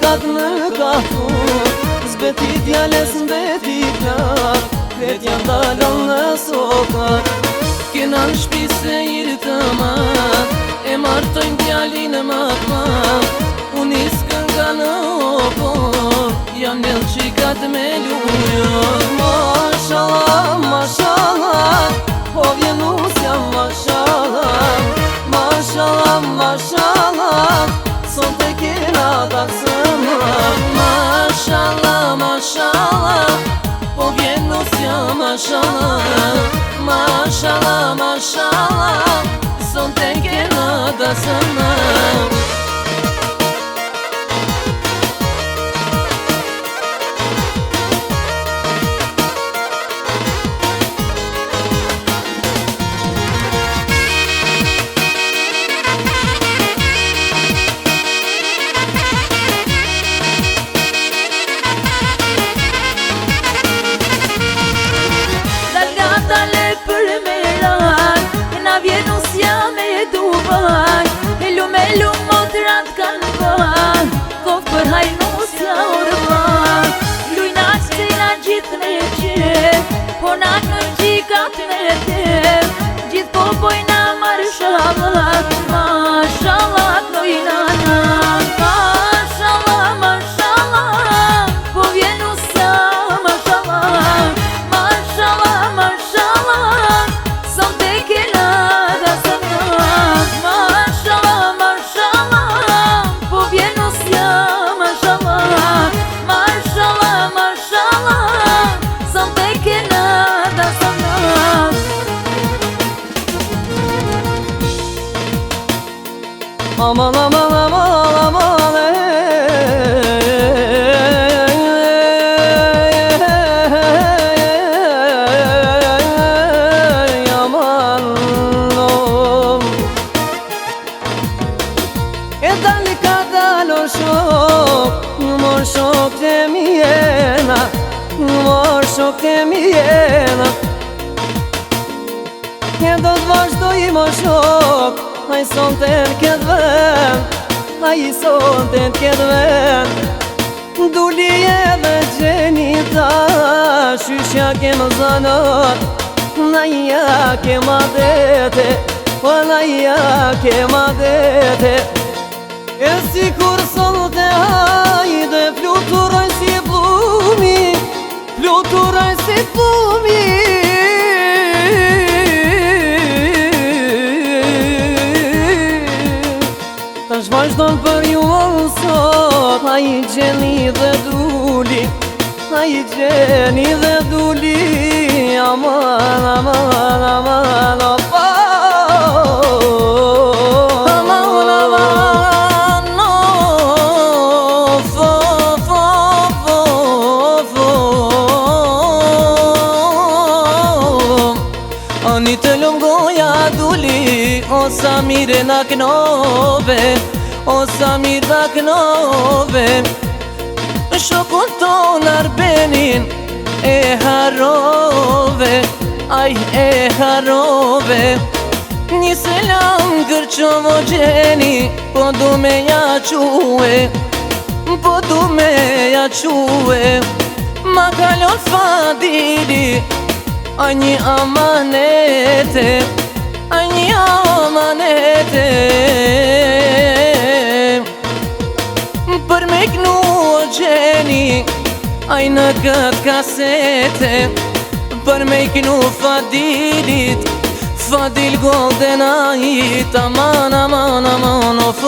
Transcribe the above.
kat më kafu, zbeti djales mbeti plak, vet janë dalën në sokat. Kena në shpi se irë të mat, e martojnë djalin më mat. Unë iskën nga në opor, jam njëll qikat me lujot. Mashallah, mashallah, po vjen usja mashallah. Mashallah, mashallah, son te kena daksëma. Mashallah, mashallah, po vjen usja mashallah. Mashallah, mashallah, son te kena daksëma. Elu motrat kanë ban, kof për hajnusja urban. Lujna qëtina gjithë me qep, po na në gjikat me tep. Gjithë po bojna marshallat, mashallat lujna na. Mashallah, mashallah, po vjen usja mashallah. Mashallah, mashallah, son te kena da sana. Aman aman aman aman aman e dali ka dalon shok, mor shok të mjena, mor shok të mjena. E do të vazhdoj mor shok, ai son të n'ket vend, ai son të n'ket vend. Duli edhe gjenita, shyshja kem zanat, naja kem adete, po naja kem adete. E si kur sot e hajde, fluturoj si plumi, fluturoj si plumi. Tash vazhdon për ju sot, a i gjeni dhe duli, a i gjeni dhe duli. Aman, aman, aman, opa. Aman, aman, of, of, of, of, of. Ani të lumgoja duli, o sa mire na knove, o sa mirë na knove. Shokun ton arbenin e harove, aj e harove. Një selam kërqovo gjeni, po du me ja quhe, po du me ja quhe. Ma kalon fadili, a një amanete, a një amanete. Për me knu o gjeni, aj në këtë kasete. Për me knu fadilit, fadil golden ajit. Aman, aman, aman, of.